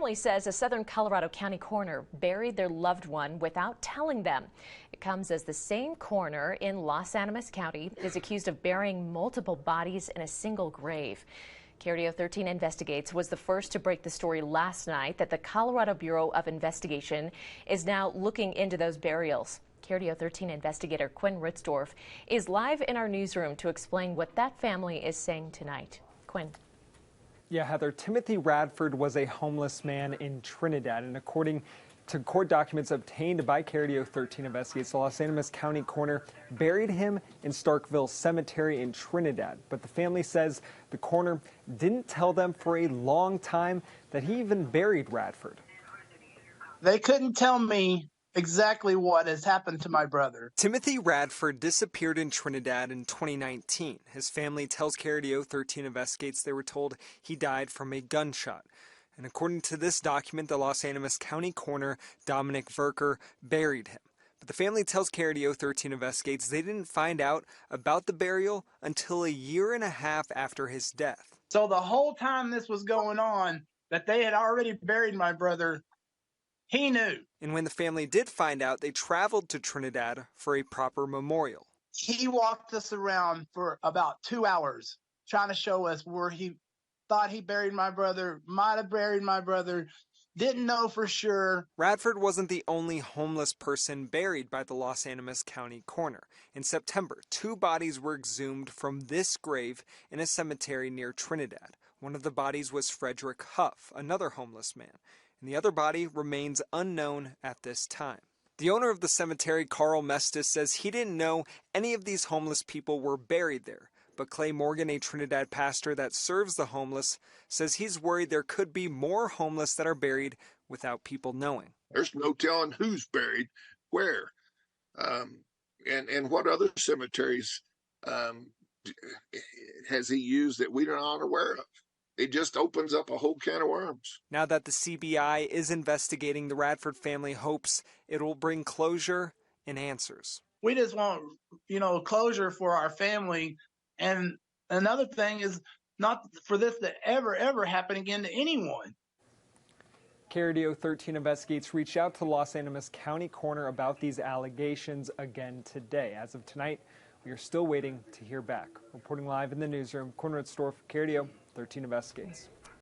Family says a Southern Colorado County coroner buried their loved one without telling them. It comes as the same coroner in Los Animas County is accused of burying multiple bodies in a single grave. KRDO 13 Investigates was the first to break the story last night that the Colorado Bureau of Investigation is now looking into those burials. KRDO 13 investigator Quinn Ritzdorf is live in our newsroom to explain what that family is saying tonight. Quinn. Yeah, Heather, Timothy Radford was a homeless man in Trinidad, and according to court documents obtained by KRDO 13 Investigates, the Los Animas County Coroner buried him in Starkville Cemetery in Trinidad. But the family says the coroner didn't tell them for a long time that he even buried Radford. They couldn't tell me exactly what has happened to my brother. Timothy Radford disappeared in Trinidad in 2019. His family tells KRDO 13 Investigates they were told he died from a gunshot. And according to this document, the Los Animas County Coroner, Dominic Verker, buried him. But the family tells KRDO 13 Investigates they didn't find out about the burial until a year and a half after his death. So the whole time this was going on, that they had already buried my brother, he knew. And when the family did find out, they traveled to Trinidad for a proper memorial. He walked us around for about 2 hours trying to show us where he thought he buried my brother, might have buried my brother, didn't know for sure. Radford wasn't the only homeless person buried by the Los Animas County Coroner. In September, 2 bodies were exhumed from this grave in a cemetery near Trinidad. One of the bodies was Frederick Huff, another homeless man, and the other body remains unknown at this time. The owner of the cemetery, Carl Mestis, says he didn't know any of these homeless people were buried there. But Clay Morgan, a Trinidad pastor that serves the homeless, says he's worried there could be more homeless that are buried without people knowing. There's no telling who's buried where, and what other cemeteries has he used that we're not aware of. It just opens up a whole can of worms. Now that the CBI is investigating, the Radford family hopes it will bring closure and answers. We just want, closure for our family. And another thing is not for this to ever happen again to anyone. KRDO 13 Investigates reached out to Los Animas County Coroner about these allegations again today. As of tonight, we are still waiting to hear back. Reporting live in the newsroom, Quinn Ritzdorf, KRDO 13 Investigates.